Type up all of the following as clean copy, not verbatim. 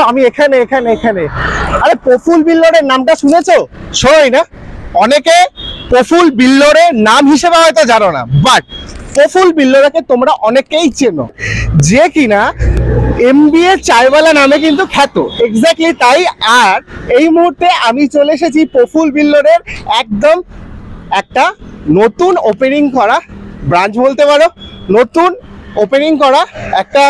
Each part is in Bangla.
আমি এখানে এখানে এখানে। আরে প্রফুল বিল্ডারের নামটা শুনেছো? শোনোই না, অনেকে প্রফুল বিল্ডারের নাম হিসেবে হয়তো জানো না, বাট প্রফুল বিল্ডারকে তোমরা অনেকেই চেনো, যে কিনা এমবিএ চায়ওয়ালা নামে কিন্তু খ্যাত। এক্স্যাক্টলি তাই। আর এই মুহূর্তে আমি চলে এসেছি প্রফুল বিল্ডারের একদম একটা নতুন ওপেনিং করা ব্রাঞ্চ বলতে পারো, নতুন ওপেনিং করা একটা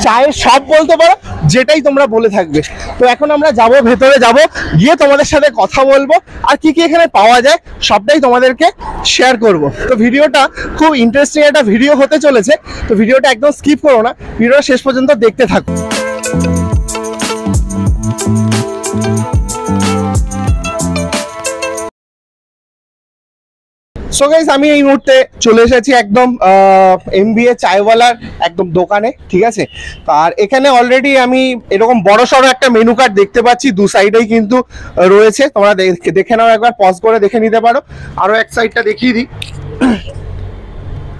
চায়ের শপ বলতে পারো, যেটাই তোমরা বলে থাকবে। তো এখন আমরা যাব, ভেতরে যাব, গিয়ে তোমাদের সাথে কথা বলবো আর কি কি এখানে পাওয়া যায় সবটাই তোমাদেরকে শেয়ার করব। তো ভিডিওটা খুব ইন্টারেস্টিং একটা ভিডিও হতে চলেছে, তো ভিডিওটা একদম স্কিপ করো না, ভিডিওটা শেষ পর্যন্ত দেখতে থাকো। সো গাইস, আমি এই মুহূর্তে চলে এসেছি একদম এমবিএ চায়ওয়ালার একদম দোকানে, ঠিক আছে। আর এখানে অলরেডি আমি এরকম বড় সড়ো একটা মেনু কার্ড দেখতে পাচ্ছি, দু সাইডেই কিন্তু রয়েছে, তোমরা দেখে নাও, একবার পজ করে দেখে নিতে পারো। আরো এক সাইডটা দেখিয়ে দিই,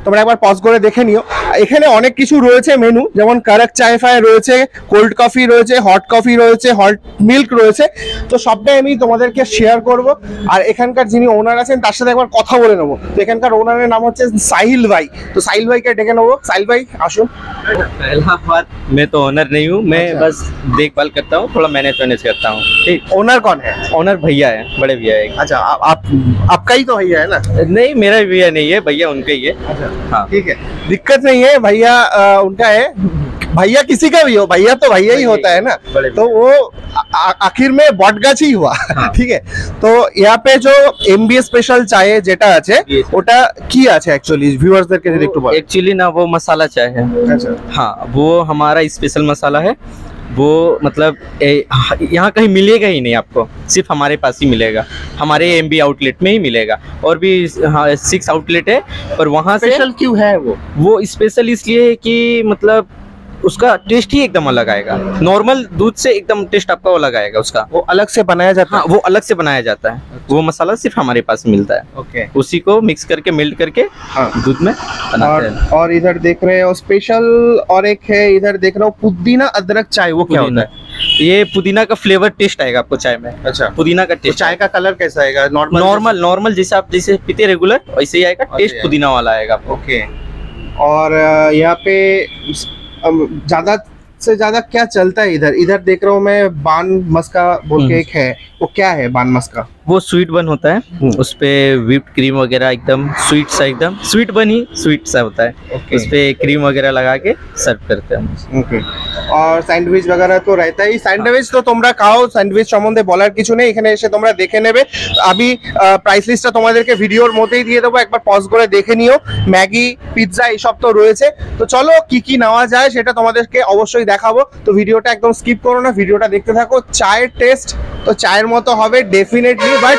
তোমরা একবার পজ করে দেখে নিও। এখানে অনেক কিছু রয়েছে মেনু, যেমন কারাক চায় ফায় রয়েছে, কোল্ড কফি রয়েছে, হট কফি রয়েছে, হট মিল্ক রয়েছে। তো সবটাই আমি তোমাদেরকে শেয়ার করব। আর এখানকার যিনি ওনার আছেন তার সাথে একবার কথা বলে নেবো। তো এখানকার ওনারের নাম হচ্ছে সাহিল ভাই। তো সাহিল ভাইকে ডেকে নেবো। সাহিল ভাই আসুন। पहला बात, मैं तो ओनर नहीं हूँ, मैं बस देखभाल करता हूँ, थोड़ा मैनेज करता हूँ। ठीक। ओनर कौन है? ओनर भैया है, बड़े भैया है। अच्छा, आपका ही तो भैया है ना? नहीं, मेरा भैया नहीं है, भैया उनका ही है। अच्छा, हाँ ठीक है, दिक्कत नहीं है, भैया उनका है। भैया किसी का भी हो, भैया तो भैया ही होता है ना। तो वो आखिर में बटगाछ ही हुआ। ठीक है। तो यहाँ पे जो एमबीए स्पेशल चाय जेटा আছে ওটা কি আছে एक्चुअली ভিউয়ার্সদেরকে যদি একটু বলেন। एक्चुअली ना वो मसाला चाय है। अच्छा, हाँ, वो हमारा स्पेशल मसाला है। वो मतलब यहाँ कहीं मिलेगा ही नहीं आपको, सिर्फ हमारे पास ही मिलेगा, हमारे एमबी आउटलेट में ही मिलेगा। और भी 6 आउटलेट है, पर वहाँ से स्पेशल क्यों है वो स्पेशल इसलिए है कि मतलब उसका टेस्ट ही एकदम अलग आएगा, नॉर्मल दूध से एकदम टेस्ट आपका अलग आएगा उसका। वो अलग से बनाया जाता है? हाँ, वो अलग से बनाया जाता है। वो मसाला सिर्फ हमारे पास मिलता है। ओके। उसी को मिक्स करके मेल्ट करके दूध में बनाते हैं। और इधर देख रहे हो स्पेशल, और एक है इधर देख रहा हूँ पुदीना अदरक चाय, वो क्या होता है? ये पुदीना का फ्लेवर टेस्ट आएगा आपको चाय में। अच्छा, पुदीना का तो टेस्ट। चाय का कलर कैसा आएगा? नॉर्मल जैसे आप जैसे पीते रेगुलर वैसे ही आएगा, टेस्ट पुदीना वाला आएगा आपको। ओके। और यहाँ पे ज्यादा से ज्यादा क्या चलता है इधर? इधर देख रहा हूँ मैं बान मस्का बोल के एक है, वो क्या है बान मस्का? वो स्वीट बन होता है, उस पे व्हिप्ड क्रीम वगैरह एकदम स्वीट सा, एकदम स्वीट बन ही स्वीट सा होता है। Okay. उस पे क्रीम वगैरह लगा के सर्व करते हैं। ओके। और স্যান্ডউইচ वगैरह तो रहता ही। স্যান্ডউইচ তো তোমরা খাও, স্যান্ডউইচ সম্বন্ধে বলার কিছু নেই, এখানে এসে তোমরা দেখে নেবে। আমি প্রাইস লিস্টটা তোমাদেরকে ভিডিওর মধ্যেই দিয়ে দেবো, একবার পজ করে দেখে নিও। ম্যাগি, পিৎজা এইসব তো রয়েছে। তো চলো কি কি নেওয়া যায় সেটা তোমাদেরকে অবশ্যই দেখাবো। তো ভিডিওটা একদম স্কিপ করো না, ভিডিওটা দেখতে থাকো। চায়ের টেস্ট তো চায়ের মতো হবে ডেফিনেটলি, বাট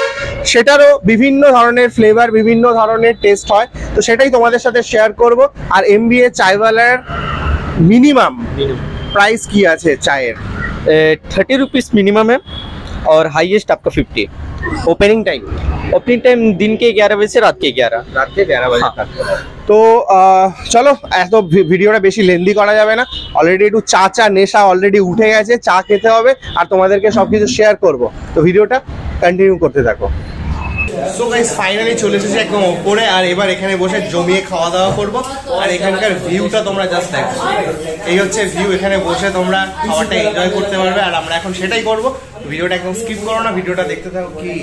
সেটারও বিভিন্ন ধরনের ফ্লেভার, বিভিন্ন ধরনের টেস্ট হয়, তো সেটাই তোমাদের সাথে শেয়ার করব। আর এমবিএ চায়ওয়ালার মিনিমাম प्राइस की আছে চায়ের? 30 रुपीज़ मिनिमम है और हाईएस्ट आपका 50। ओपनिंग टाइम दिन के 11 बजे से रात के 11। রাত के 11 बजे तक। তো চলো, এত ভিডিওটা বেশি লেন্দি করা যাবে না। অলরেডি একটু চা নেশা অলরেডি উঠে গেছে, চা খেতে হবে আর তোমাদেরকে সবকিছু শেয়ার করব। তো ভিডিওটা কন্টিনিউ করতে থাকো। সো গাইস, ফাইনালি চলে এসেছি একদম উপরে, আর এবার এখানে বসে জমিয়ে খাওয়া দাওয়া করব। আর এখানকার ভিউটা তোমরা জাস্ট দেখো, এই হচ্ছে ভিউ। এখানে বসে তোমরা খাবারটা এনজয় করতে পারবে, আর আমরা এখন সেটাই করব। ভিডিওটা একদম স্কিপ করো না, ভিডিওটা দেখতে থাকো। কি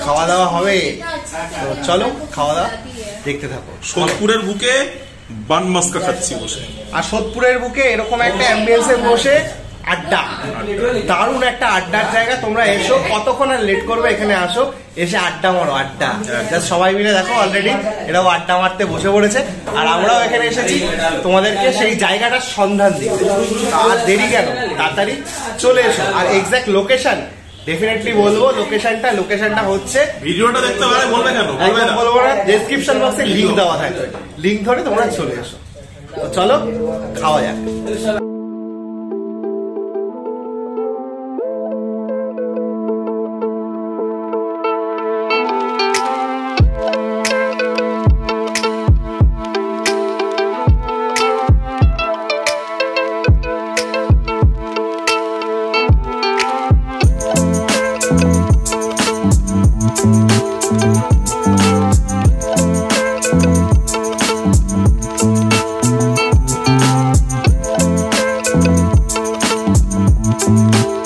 খাওয়া দাওয়া হবে, তো চলো খাওয়া দাওয়া দেখতে থাকো। সোদপুরের বুকে বান মাস্কা খাচ্ছি বসে, আর সোদপুরের বুকে এরকম একটা অ্যাম্বিয়েন্সে বসে আড্ডা, দারুণ একটা আড্ডার জায়গা। তোমরা এসো, কতক্ষণ আর লেট করবে, এখানে আসো, এসে আড্ডা মারো। আড্ডা জাস্ট সবাই মিলে দেখো অলরেডি এরাও আড্ডা মারতে বসে পড়েছে, আর আমরাও এখানে এসেছি তোমাদেরকে সেই জায়গাটার সন্ধান দিতে। আর দেরি কেন, তাড়াতাড়ি চলে এসো। আর এক্সাক্ট লোকেশন ডেফিনেটলি বলবো, লোকেশনটা হচ্ছে, ভিডিওটা দেখতে পারে বলবে কেন, বলবো না, ডেসক্রিপশন বক্সে লিঙ্ক দেওয়া থাকবে, লিঙ্ক ধরে তোমরা চলে এসো। তো চলো খাওয়া যাক।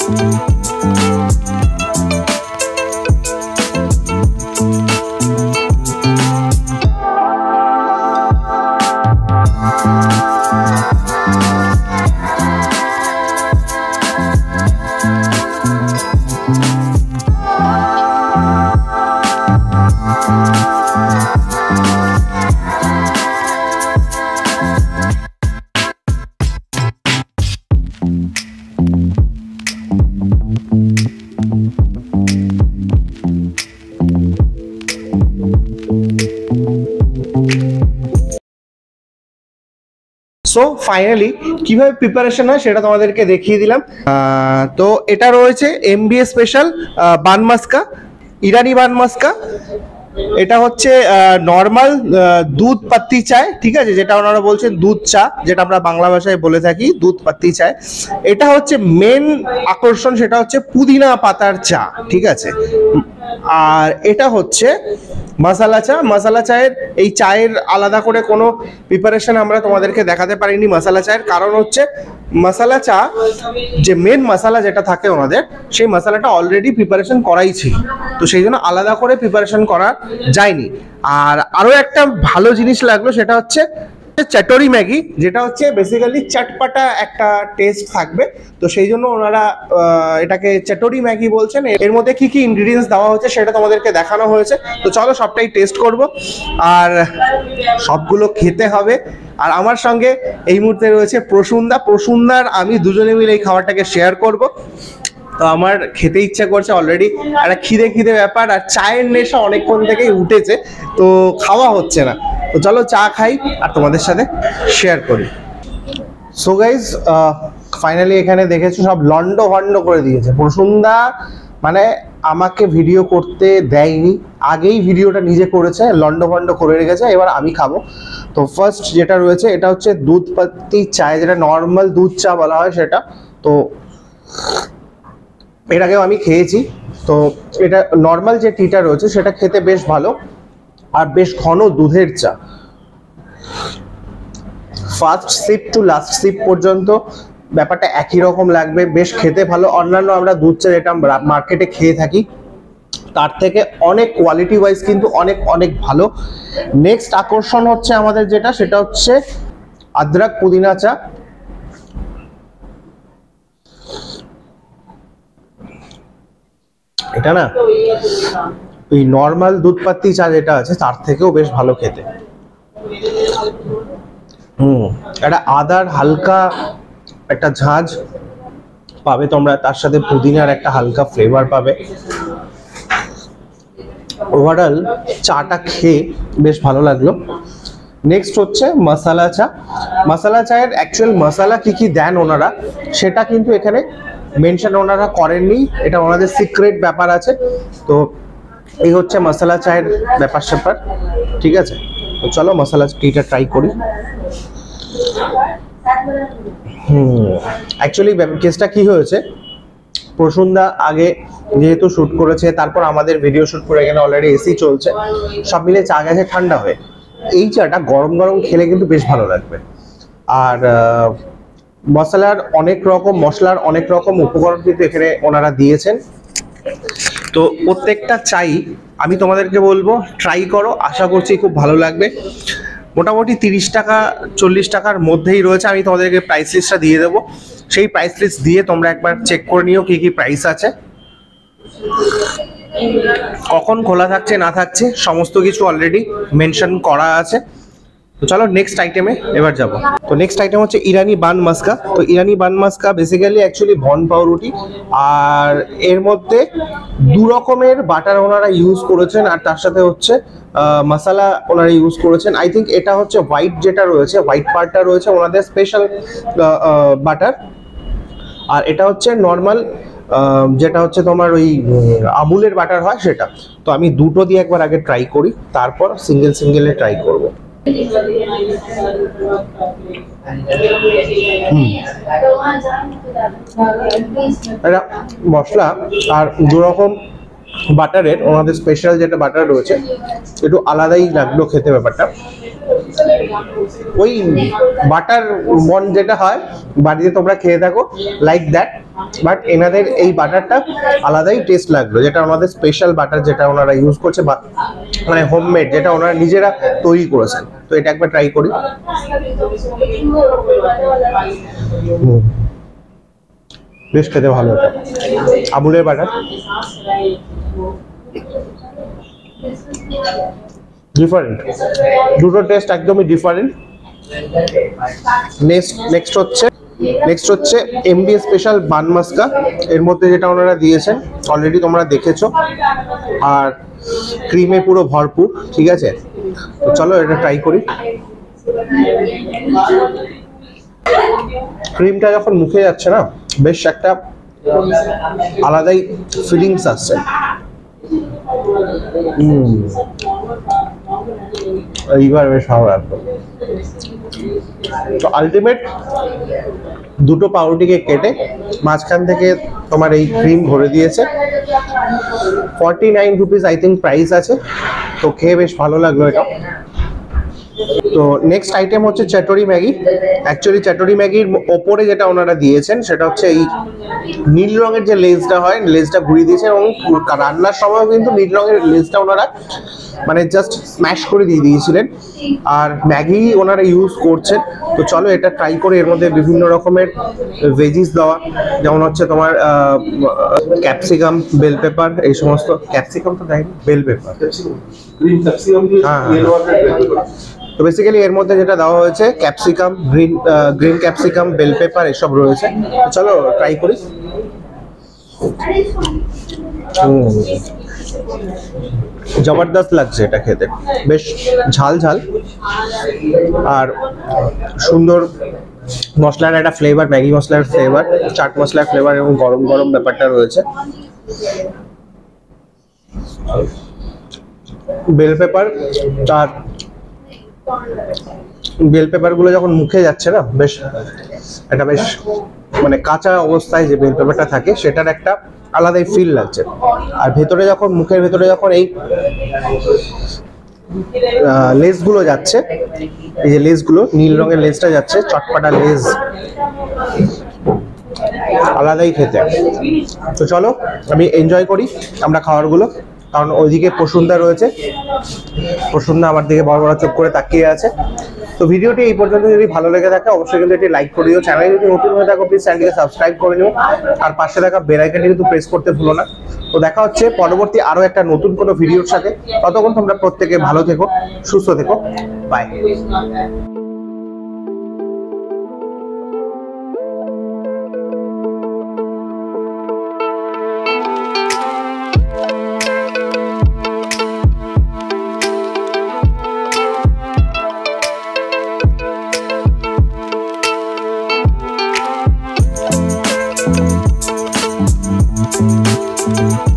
সো ফাইনালি কিভাবে প্রিপারেশন হয় সেটা তোমাদেরকে দেখিয়ে দিলাম। তো এটা রয়েছে এমবিএ স্পেশাল বান মাস্কা, ইরানি বান মাস্কা। এটা হচ্ছে নর্মাল দুধ পাত্তি চায়, ঠিক আছে, যেটা ওনারা বলছেন দুধ চা, যেটা আমরা বাংলা ভাষায় বলে থাকি দুধ পাত্তি চায়। এটা হচ্ছে মেন আকর্ষণ, সেটা হচ্ছে পুদিনা পাতার চা, ঠিক আছে। আর এটা হচ্ছে মশালা চা। মশালা চায়ের এই চায়ের আলাদা করে কোনো প্রিপারেশন আমরা তোমাদেরকে দেখাতে পারিনি মশালা চায়ের, কারণ হচ্ছে মশালা চা যে মেন মশালা যেটা থাকে ওনাদের, সেই মশালাটা অলরেডি প্রিপারেশন করাই ছিল, তো সেই জন্য আলাদা করে প্রিপারেশন করা যায়নি। আর আরো একটা ভালো জিনিস লাগলো, সেটা হচ্ছে চটরি ম্যাগি, যেটা হচ্ছে বেসিক্যালি চটপাটা একটা টেস্ট থাকবে, তো সেই জন্য ওনারা এটাকে চটরি ম্যাগি বলছেন। এর মধ্যে কি কি ইনগ্রিডিয়েন্টস দেওয়া হচ্ছে সেটা তোমাদেরকে দেখানো হয়েছে, তো চলো সবটাই টেস্ট করব আর সবগুলো খেতে হবে। আর আমার সঙ্গে এই মুহূর্তে রয়েছে প্রসুন্দার আমি দুজনে মিলে এই খাবারটাকে শেয়ার করব। তো আমার খেতে ইচ্ছা করছে অলরেডি, একটা খিদে ব্যাপার, আর চায়ের নেশা অনেকক্ষণ থেকেই উঠেছে, তো খাওয়া হচ্ছে না। তো চলো চা খাই আর তোমাদের সাথে শেয়ার করি। সো গাইজ ফাইনালি এখানে দেখেছো সব লন্ড ভন্ড করে দিয়েছে প্রসুন্দা, মানে আমাকে ভিডিও করতে দেয়নি, আগেই ভিডিওটা নিজে করেছে, লন্ড ভন্ড করে রেখেছে, এবার আমি খাবো। তো ফার্স্ট যেটা রয়েছে এটা হচ্ছে দুধ পাত্তি চায়, যেটা নর্মাল দুধ চা বলা হয় সেটা। তো এটাকেও আমি খেয়েছি, তো এটা নর্মাল যে টিটা রয়েছে সেটা খেতে বেশ ভালো আর বেশ ঘন দুধের চা। First sheep to last sheep পর্যন্ত ব্যাপারটা একই রকম লাগবে, বেশ খেতে ভালো। অন্যান্য আমরা দুধ চা যেটা মার্কেটে খেয়ে থাকি তার থেকে অনেক কোয়ালিটি ওয়াইজ কিন্তু অনেক অনেক ভালো। নেক্সট আকর্ষণ হচ্ছে আমাদের যেটা, সেটা হচ্ছে আদরক পুদিনা চা। এটা না ওই নর্মাল দুধ পাত্তি চা যেটা আছে তার থেকেও বেশ ভালো খেতে। একটা আদার হালকা একটা ঝাঁঝ পাবে তোমরা, তার সাথে পুদিনার একটা হালকা ফ্লেভার পাবে। ওভারঅল চাটা খেয়ে বেশ ভালো লাগলো। নেক্সট হচ্ছে মশালা চা। মশালা চায়ের অ্যাকচুয়াল মশালা কি কি দেন ওনারা সেটা কিন্তু এখানে মেনশন ওনারা করেননি, এটা ওনাদের সিক্রেট ব্যাপার আছে। তো এই হচ্ছে মশালা চায়ের ব্যাপার স্যাপার, ঠিক আছে। তো চলো মশালা টিটা ট্রাই করি। অ্যাকচুয়ালি কেসটা কি হয়েছে, প্রসুন্দা আগে যেহেতু শ্যুট করেছে, তারপর আমাদের ভিডিও শ্যুট করে এখানে অলরেডি এসি চলছে, সব মিলে চা গেছে ঠান্ডা হয়ে। এই চাটা গরম গরম খেলে কিন্তু বেশ ভালো লাগবে। আর মশলার অনেক রকম উপকরণ কিন্তু এখানে ওনারা দিয়েছেন। তো প্রত্যেকটা চাই আমি তোমাদেরকে বলবো ট্রাই করো, আশা করছি খুব ভালো লাগবে। মোটামুটি 30 টাকা 40 টাকার মধ্যেই রয়েছে, আমি তোমাদেরকে প্রাইস লিস্টটা দিয়ে দেবো, সেই প্রাইস লিস্ট দিয়ে তোমরা একবার চেক করে নিও কি কি প্রাইস আছে, কখন খোলা থাকছে না থাকছে সমস্ত কিছু অলরেডি মেনশন করা আছে। তো চলো নেক্সট আইটেমে এবার যাব। তো নেক্সট আইটেম হচ্ছে ইরানি বান মাস্কা। তো ইরানি বান মাস্কা বেসিক্যালি অ্যাকচুয়ালি ভন পাউরুটি, আর এর মধ্যে দু রকমের বাটার ওনারা ইউজ করেছেন, আর তার সাথে হচ্ছে মশালা ওনারা ইউজ করেছেন। আই থিঙ্ক এটা হচ্ছে হোয়াইট যেটা রয়েছে, হোয়াইট পার্টটা রয়েছে ওনাদের স্পেশাল বাটার, আর এটা হচ্ছে নর্মাল যেটা হচ্ছে তোমার ওই আমুলের বাটার হয় সেটা। তো আমি দুটো দিয়ে একবার আগে ট্রাই করি, তারপর সিঙ্গেলে ট্রাই করব। এটা মশলা আর দু রকম বাটারের ওনাদের স্পেশাল যেটা বাটার রয়েছে একটু আলাদাই লাগলো খেতে ব্যাপারটা। ওই বাটার বন যেটা হয় বাড়িতে তোমরা খেয়ে থাকো লাইক দ্যাট, বাট এনাদের এই বাটারটা আলাদাই টেস্ট লাগলো, যেটা ওনাদের স্পেশাল বাটার যেটা ওনারা ইউজ করছে, মানে হোমমেড, যেটা ওনারা নিজেরা তৈরি করেছেন। তো এটা একবার ট্রাই করি। বেশ খেতে ভালো, এটা আমুলের বাটার, ডিফারেন্ট, দুটো টেস্ট একদমই ডিফারেন্ট। নেক্সট হচ্ছে এমবি স্পেশাল বান মাস্কা, এর মধ্যে যেটা ওনারা দিয়েছেন অলরেডি তোমরা দেখেছো, আর ক্রিমে পুরো ভরপুর, ঠিক আছে। তো চলো এটা ট্রাই করি। ক্রিমটা যখন মুখে যাচ্ছে না, বেশ একটা আলাদাই ফিলিংস আসছে। এইবার বেশ ভালো লাগলো। তো আলটিমেট দুটো পাউরুটিকে কেটে মাঝখান থেকে তোমার এই ক্রিম ভরে দিয়েছে। 49 রুপিস আই থিঙ্ক প্রাইস আছে। তো খেয়ে বেশ ভালো লাগলো এটা। তো নেক্সট আইটেম হচ্ছে চটরি ম্যাগি। অ্যাকচুয়ালি চটরি ম্যাগির ওপরে যেটা ওনারা দিয়েছেন সেটা হচ্ছে এই নীল রঙের যে লেজটা হয়, লেজটা ঘুরিয়ে দিয়েছেন, এবং রান্নার সময় কিন্তু নীল রঙের লেজটা ওনারা মানে জাস্ট স্ম্যাশ করে দিয়ে দিয়েছিলেন। আর ম্যাগি ওনারা ইউজ করছেন। তো চলো এটা ট্রাই করে। এর মধ্যে বিভিন্ন রকমের ভেজিস দেওয়া, যেমন হচ্ছে তোমার ক্যাপসিকাম, বেল পেপার, এই সমস্ত। ক্যাপসিকাম তো দেয়নি, বেল পেপার, তো বেসিক্যালি এর মধ্যে যেটা দেওয়া হয়েছে capsicum, green capsicum, bell pepper, এসব রয়েছে। চলো ট্রাই করি। জবরদস্ত লাগছে এটা খেতে, বেশ ঝাল ঝাল আর সুন্দর মশলার একটা ফ্লেভার, ম্যাগি মশলার ফ্লেভার, চাট মশলার ফ্লেভার, এবং গরম গরম ব্যাপারটা রয়েছে। বেল পেপার আর বেল পেপার গুলো যখন মুখে যাচ্ছে না, বেশ এটা বেশ মানে কাঁচা অবস্থায় যে বেল পেপারটা থাকে সেটার একটা আলাদাই ফিল লাগছে। আর ভেতরে যখন মুখের ভেতরে যখন এই লেজ গুলো যাচ্ছে, এই যে লেজ গুলো, নীল রঙের লেজটা যাচ্ছে, চটপাটা লেজ, আলাদাই খেতে। তো চলো আমি এনজয় করি আমরা খাবারগুলো, কারণ ওইদিকে প্রসূনদা রয়েছে, প্রসূনদা আমার দিকে বড় বড় চোখ করে তাকিয়ে আছে। তো ভিডিওটি এই পর্যন্ত যদি ভালো লেগে থাকে অবশ্যই কিন্তু এটি লাইক করে দিও। চ্যানেলে যদি নতুন হয়ে থাকো প্লিজ চ্যানেলটিকে সাবস্ক্রাইব করে নিও, আর পাশে থাকা বেল আইকনটি কিন্তু প্রেস করতে ভুলো না। তো দেখা হচ্ছে পরবর্তী আরো একটা নতুন কোনো ভিডিওর সাথে। ততক্ষণ তোমরা প্রত্যেকে ভালো থেকো, সুস্থ থেকো, বাই। Thank you.